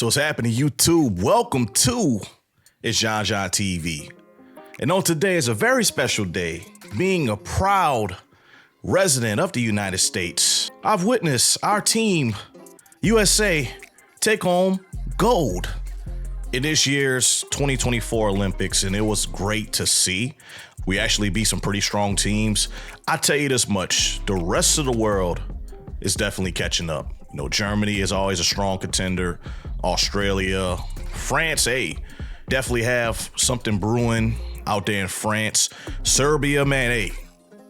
So what's happening, YouTube? Welcome to It's JGn&x TV. And on today is a very special day. Being a proud resident of the United States, I've witnessed our team, USA, take home gold in this year's 2024 Olympics, and it was great to see. We actually beat some pretty strong teams. I tell you this much, the rest of the world is definitely catching up. You know, Germany is always a strong contender. Australia, France, definitely have something brewing out there in France. Serbia, man,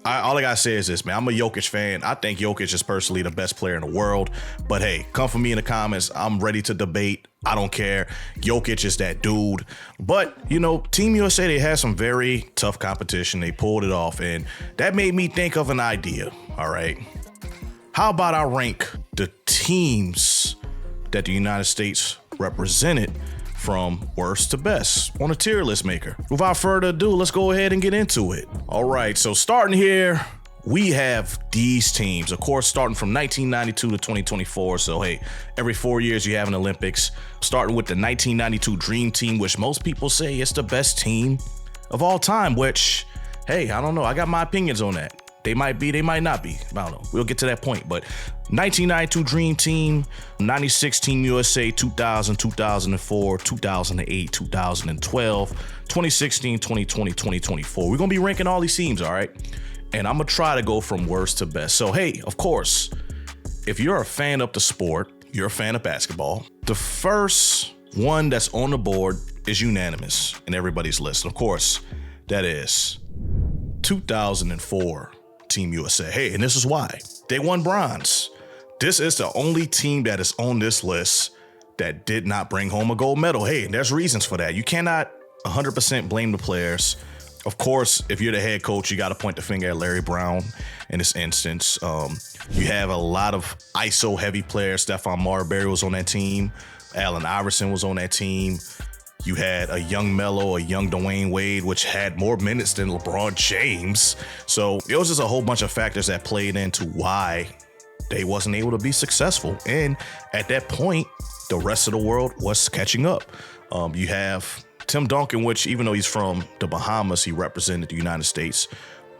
all I gotta say is this, man. I'm a Jokic fan. I think Jokic is personally the best player in the world. But hey, come for me in the comments. I'm ready to debate. I don't care. Jokic is that dude. But, you know, Team USA, they had some very tough competition. They pulled it off. And that made me think of an idea, all right? How about I rank the teams that the United States represented from worst to best on a tier list maker? Without further ado, let's go ahead and get into it. All right, so starting here, we have these teams, of course, starting from 1992 to 2024. So, hey, every 4 years you have an Olympics. Starting with the 1992 Dream Team, which most people say is the best team of all time, which, hey, I don't know. I got my opinions on that. They might be, they might not be. I don't know. We'll get to that point. But 1992 Dream Team, 96 Team USA, 2000, 2004, 2008, 2012, 2016, 2020, 2024. We're going to be ranking all these teams, all right? And I'm going to try to go from worst to best. So, hey, of course, if you're a fan of the sport, you're a fan of basketball, the first one that's on the board is unanimous in everybody's list. Of course, that is 2004 Team USA. Hey, and this is why. They won bronze. This is the only team that is on this list that did not bring home a gold medal. Hey, and there's reasons for that. You cannot 100% blame the players. Of course, if you're the head coach, you got to point the finger at Larry Brown in this instance. You have a lot of ISO heavy players. Stephon Marbury was on that team. Allen Iverson was on that team. You had a young Melo, a young Dwayne Wade, which had more minutes than LeBron James. So it was just a whole bunch of factors that played into why they wasn't able to be successful. And at that point, the rest of the world was catching up. You have Tim Duncan, which even though he's from the Bahamas, he represented the United States.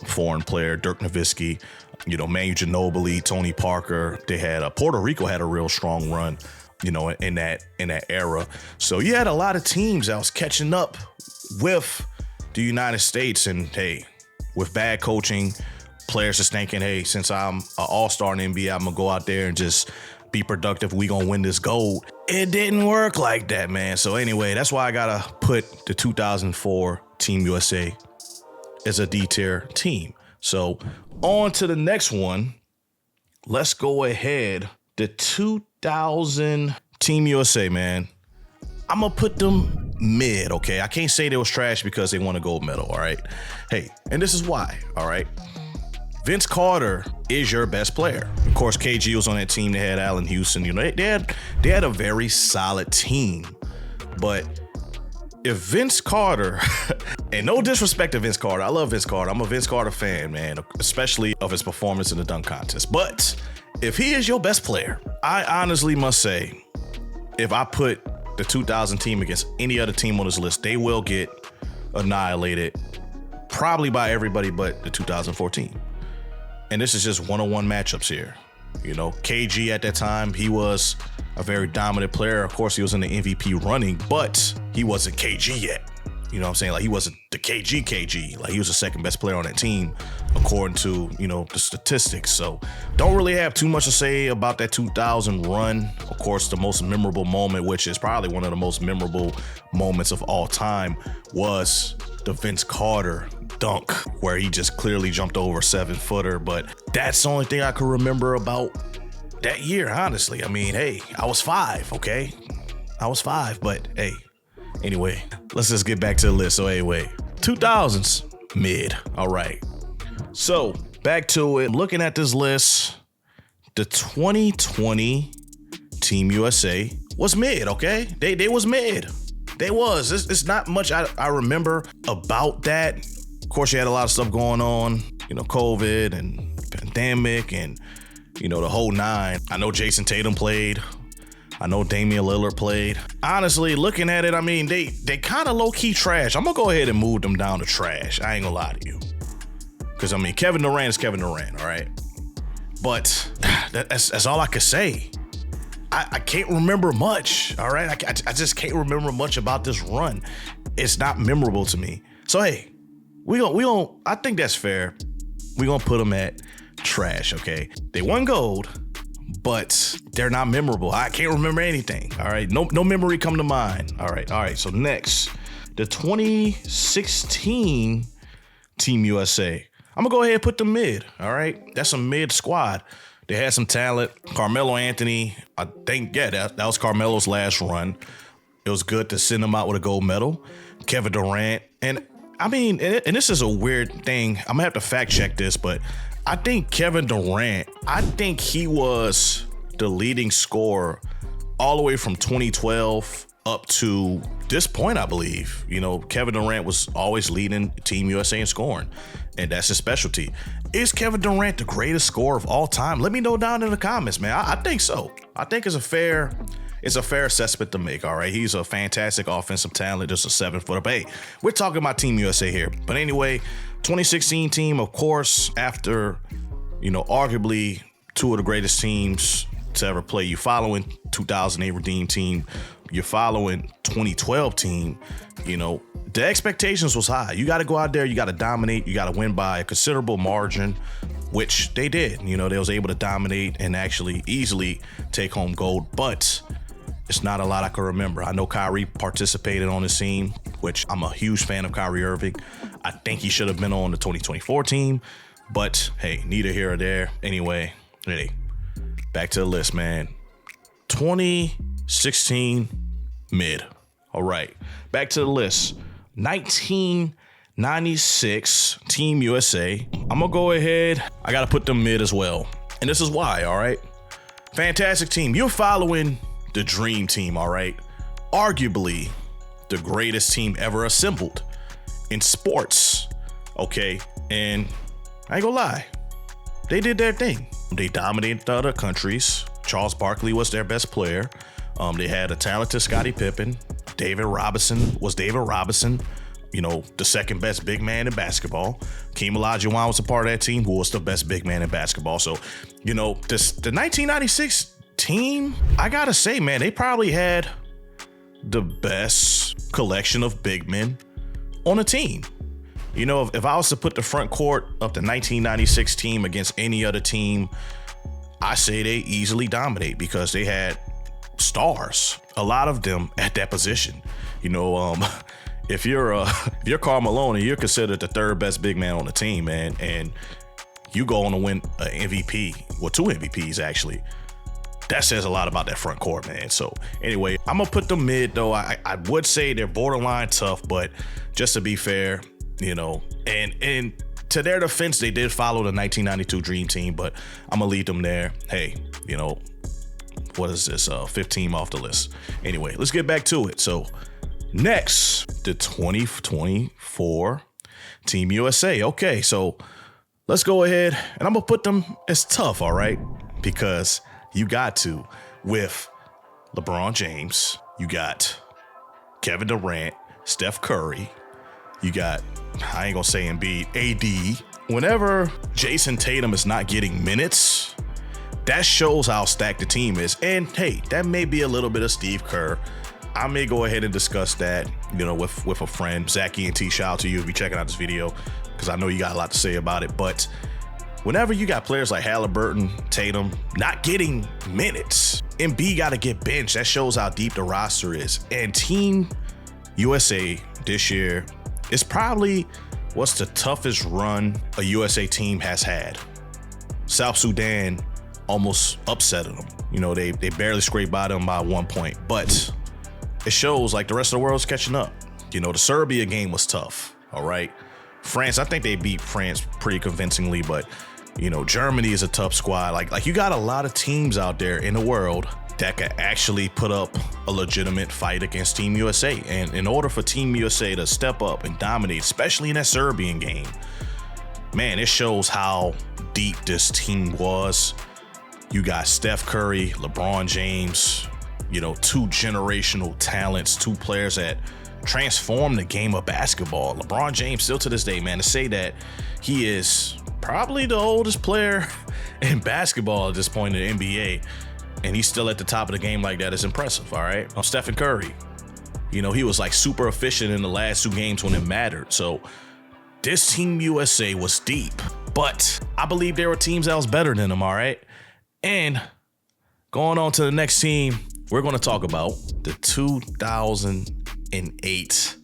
Foreign player, Dirk Nowitzki, you know, Manu Ginobili, Tony Parker. They had Puerto Rico had a real strong run, you know, in that era. So you had a lot of teams that was catching up with the United States. And hey, with bad coaching, players just thinking, hey, since I'm an all-star in the NBA, I'm gonna go out there and just be productive. We gonna win this gold. It didn't work like that, man. So anyway, that's why I gotta put the 2004 Team USA as a D-tier team. So on to the next one. Let's go ahead. The 2000 Team USA, man. I'm going to put them mid, okay? I can't say they was trash because they won a gold medal, all right? Hey, and this is why, all right? Vince Carter is your best player. Of course, KG was on that team. They had Allen Houston. You know, they had a very solid team. But if Vince Carter, and no disrespect to Vince Carter, I love Vince Carter. I'm a Vince Carter fan, man, especially of his performance in the dunk contest. But if he is your best player, I honestly must say, if I put the 2000 team against any other team on this list, they will get annihilated probably by everybody but the 2014. And this is just one-on-one matchups here. You know, KG at that time, he was a very dominant player. Of course, he was in the MVP running, but he wasn't KG yet. You know what I'm saying? Like, he wasn't the KG. Like, he was the second best player on that team, according to, you know, the statistics. So don't really have too much to say about that 2000 run. Of course, the most memorable moment, which is probably one of the most memorable moments of all time, was the Vince Carter dunk, where he just clearly jumped over a 7-footer. But that's the only thing I can remember about that year, honestly. I mean, hey, I was 5, okay? I was 5, but hey. Anyway, let's just get back to the list. So anyway, 2000s, mid. All right. So back to it. Looking at this list, the 2020 Team USA was mid, okay? They was mid. They was. It's not much I remember about that. Of course, you had a lot of stuff going on, you know, COVID and pandemic and, you know, the whole nine. I know Jason Tatum played. I know Damian Lillard played. Honestly, looking at it, I mean, they kind of low-key trash. I'm going to go ahead and move them down to trash. I ain't going to lie to you. Because, I mean, Kevin Durant is Kevin Durant, all right? But that's all I could say. I can't remember much, all right? I just can't remember much about this run. It's not memorable to me. So, hey, we gon' I think that's fair. We gonna put them at trash, okay? They won gold, but they're not memorable. I can't remember anything, all right? No memory come to mind. All right. So next, the 2016 Team USA. I'm gonna go ahead and put the mid, all right? That's a mid squad. They had some talent. Carmelo Anthony, I think, that was Carmelo's last run. It was good to send him out with a gold medal. Kevin Durant, and I mean, and this is a weird thing. I'm gonna have to fact check this, but I think Kevin Durant, he was the leading scorer all the way from 2012 up to this point, I believe. You know, Kevin Durant was always leading Team USA in scoring, and that's his specialty. Is Kevin Durant the greatest scorer of all time? Let me know down in the comments, man. I think so. I think it's a fair assessment to make, all right? He's a fantastic offensive talent, just a 7-footer. But hey, we're talking about Team USA here. But anyway, 2016 team, of course, after, you know, arguably two of the greatest teams to ever play. You following 2008 Redeem team, you're following 2012 team, you know, the expectations was high. You got to go out there, you got to dominate, you got to win by a considerable margin, which they did. You know, they was able to dominate and actually easily take home gold, but it's not a lot I can remember. I know Kyrie participated on this team, which I'm a huge fan of Kyrie Irving. I think he should have been on the 2024 team, but hey, neither here or there. Anyway, hey, back to the list, man. 2016 mid. All right, back to the list. 1996 Team USA. I'm gonna go ahead. I gotta put them mid as well. And this is why, all right? Fantastic team. You're following the dream team, all right? Arguably the greatest team ever assembled in sports, okay? And I ain't gonna lie, they did their thing. They dominated the other countries. Charles Barkley was their best player. They had a talented Scottie Pippen. David Robinson, you know, the second best big man in basketball. Hakeem Olajuwon was a part of that team, who was the best big man in basketball. So, you know, the 1996 team, I gotta say, man, they probably had the best collection of big men on a team. You know, if I was to put the front court of the 1996 team against any other team, I say they easily dominate because they had stars, a lot of them at that position. You know, if you're Karl Malone and you're considered the third best big man on the team, man, and you go on to win an MVP, well, 2 MVPs actually, that says a lot about that front court, man. So anyway, I'm gonna put them mid though. I would say they're borderline tough, but just to be fair, you know, and to their defense, they did follow the 1992 Dream Team, but I'm gonna leave them there. Hey, you know, what is this? 15 off the list. Anyway, let's get back to it. So next, the 2024 Team USA. Okay, so let's go ahead and I'm gonna put them as tough, all right? Because you got to, with LeBron James, you got Kevin Durant, Steph Curry, you got, I ain't gonna say Embiid, AD. Whenever Jason Tatum is not getting minutes, that shows how stacked the team is. And hey, that may be a little bit of Steve Kerr. I may go ahead and discuss that, you know, with a friend. Zachy and T, shout out to you if you're checking out this video, because I know you got a lot to say about it. But whenever you got players like Halliburton, Tatum not getting minutes, Embiid got to get benched. That shows how deep the roster is. And Team USA this year is probably what's the toughest run a USA team has had. South Sudan almost upsetted them. You know, they barely scraped by them by 1 point, but it shows like the rest of the world's catching up. You know, the Serbia game was tough, all right? France, I think they beat France pretty convincingly, but you know, Germany is a tough squad. Like you got a lot of teams out there in the world that can actually put up a legitimate fight against Team USA. And in order for Team USA to step up and dominate, especially in that Serbian game, man, it shows how deep this team was. You got Steph Curry, LeBron James, two generational talents, two players that transformed the game of basketball. LeBron James, still to this day, man, to say that he is probably the oldest player in basketball at this point in the NBA, and he's still at the top of the game like that is impressive, all right? Stephen Curry, he was like super efficient in the last 2 games when it mattered. So this Team USA was deep, but I believe there were teams that was better than them, all right? And going on to the next team, we're going to talk about the 2008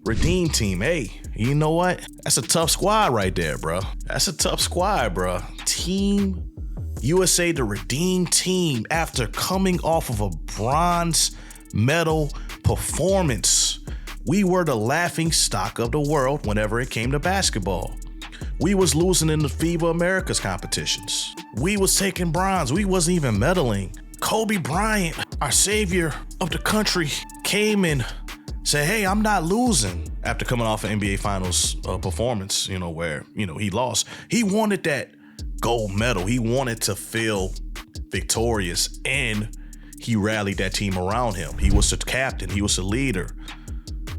Redeem Team. Hey, you know what? That's a tough squad right there, bro. That's a tough squad, bro. Team USA, the Redeem Team, after coming off of a bronze medal performance. We were the laughing stock of the world whenever it came to basketball. We was losing in the FIBA Americas competitions. We was taking bronze. We wasn't even medaling. Kobe Bryant, our savior of the country, came and said, hey, I'm not losing, after coming off an NBA Finals performance, where, he lost. He wanted that gold medal. He wanted to feel victorious, and he rallied that team around him. He was the captain. He was the leader.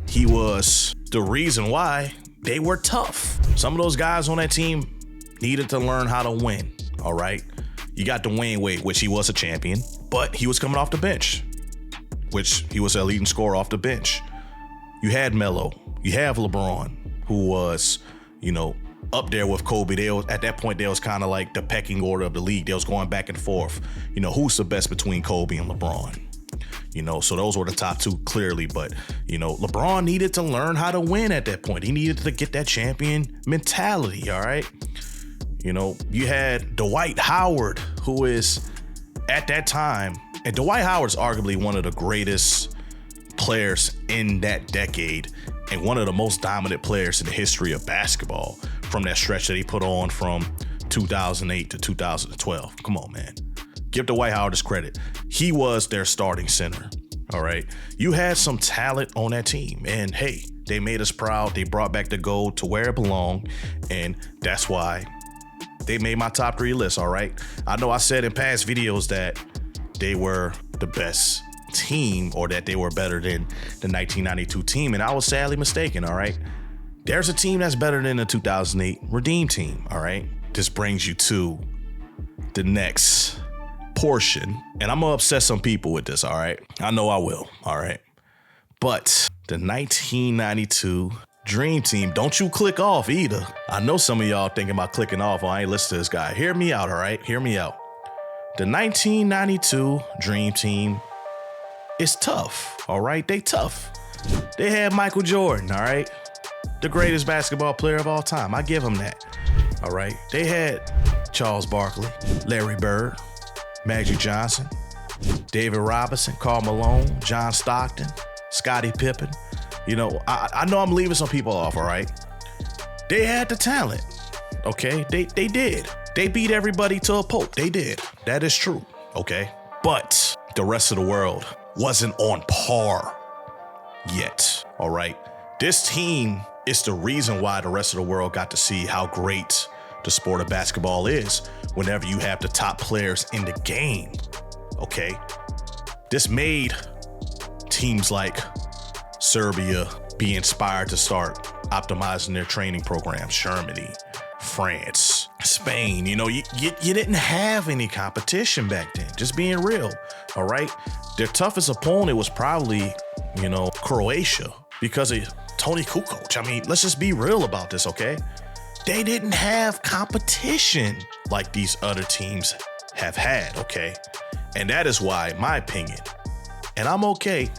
He was the reason why they were tough. Some of those guys on that team needed to learn how to win, all right? You got Dwayne Wade, which he was a champion, but he was coming off the bench, which he was a leading scorer off the bench. You had Melo. You have LeBron, who was, up there with Kobe. At that point, there was kind of like the pecking order of the league. They was going back and forth. Who's the best between Kobe and LeBron? So those were the top 2 clearly. But, LeBron needed to learn how to win at that point. He needed to get that champion mentality, all right? You had Dwight Howard, who is at that time, and Dwight Howard's arguably one of the greatest players in that decade and one of the most dominant players in the history of basketball from that stretch that he put on from 2008 to 2012. Come on, man. Give Dwight Howard his credit. He was their starting center, all right? You had some talent on that team, and hey, they made us proud. They brought back the gold to where it belonged, and that's why they made my top 3 list, all right? I know I said in past videos that they were the best team, or that they were better than the 1992 team, and I was sadly mistaken, all right? There's a team that's better than the 2008 Redeem Team, all right? This brings you to the next portion, and I'm gonna upset some people with this, all right? I know I will, all right? But the 1992 Dream Team, don't you click off either. I know some of y'all thinking about clicking off. I ain't listen to this guy. Hear me out, all right? Hear me out. The 1992 Dream Team is tough, all right? They tough. They had Michael Jordan, all right? The greatest basketball player of all time. I give him that, all right? They had Charles Barkley, Larry Bird, Magic Johnson, David Robinson, Karl Malone, John Stockton, Scottie Pippen. I know I'm leaving some people off, all right? They had the talent, okay? They did. They beat everybody to a pulp. They did. That is true, okay? But the rest of the world wasn't on par yet, all right? This team is the reason why the rest of the world got to see how great the sport of basketball is whenever you have the top players in the game, okay? This made teams like Serbia be inspired to start optimizing their training programs. Germany, France, Spain. You didn't have any competition back then, just being real, all right? Their toughest opponent was probably, Croatia, because of Tony Kukoc. I mean, let's just be real about this, okay? They didn't have competition like these other teams have had, okay? And that is why, in my opinion, and I'm okay,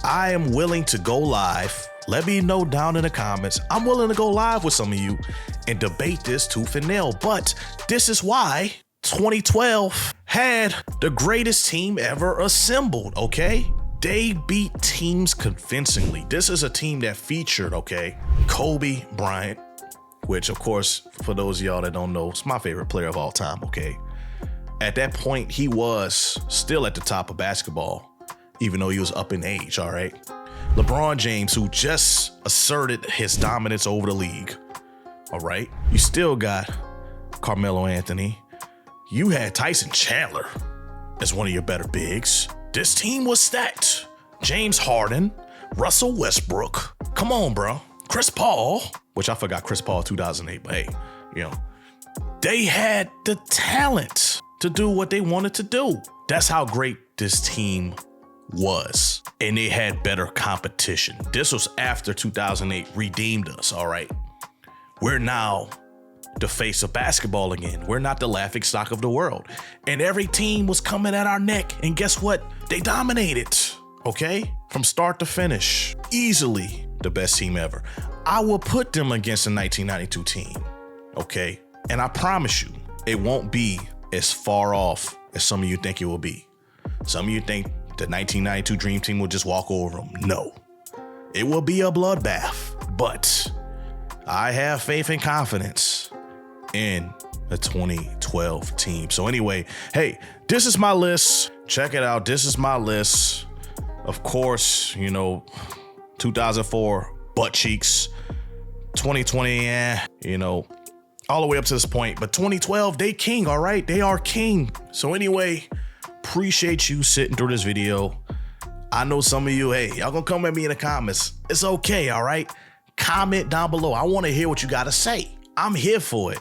I am willing to go live. Let me know down in the comments. I'm willing to go live with some of you and debate this tooth and nail. But this is why 2012 had the greatest team ever assembled, okay? They beat teams convincingly. This is a team that featured, okay, Kobe Bryant, which, of course, for those of y'all that don't know, is my favorite player of all time, okay? At that point, he was still at the top of basketball, even though he was up in age, all right? LeBron James, who just asserted his dominance over the league, all right? You still got Carmelo Anthony. You had Tyson Chandler as one of your better bigs. This team was stacked. James Harden, Russell Westbrook. Come on, bro. Chris Paul, which I forgot Chris Paul 2008, but hey, you know, they had the talent to do what they wanted to do. That's how great this team was. And they had better competition. This was after 2008 redeemed us, all right? We're now the face of basketball again. We're not the laughing stock of the world. And every team was coming at our neck. And guess what? They dominated, okay? From start to finish. Easily the best team ever. I will put them against the 1992 team, okay? And I promise you, it won't be as far off as some of you think it will be. Some of you think the 1992 Dream Team will just walk over them. No, it will be a bloodbath, but I have faith and confidence in the 2012 team. So anyway, hey, this is my list. Check it out. This is my list. Of course, you know, 2004, butt cheeks. 2020, you know, all the way up to this point. But 2012, they king, all right? They are king. So anyway, appreciate you sitting through this video. I know some of you, hey, y'all gonna come at me in the comments. It's okay, all right? Comment down below. I want to hear what you got to say. I'm here for it.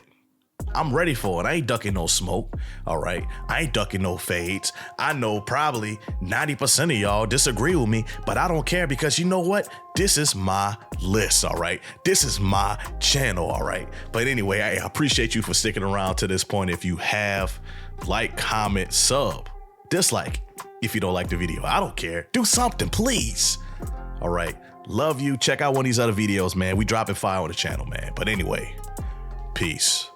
I'm ready for it. I ain't ducking no smoke, all right? I ain't ducking no fades. I know probably 90% of y'all disagree with me, but I don't care because you know what? This is my list, all right? This is my channel, all right? But anyway, I appreciate you for sticking around to this point. If you have, like, comment, sub, dislike if you don't like the video. I don't care. Do something, please. All right. Love you. Check out one of these other videos, man. We dropping fire on the channel, man. But anyway, peace.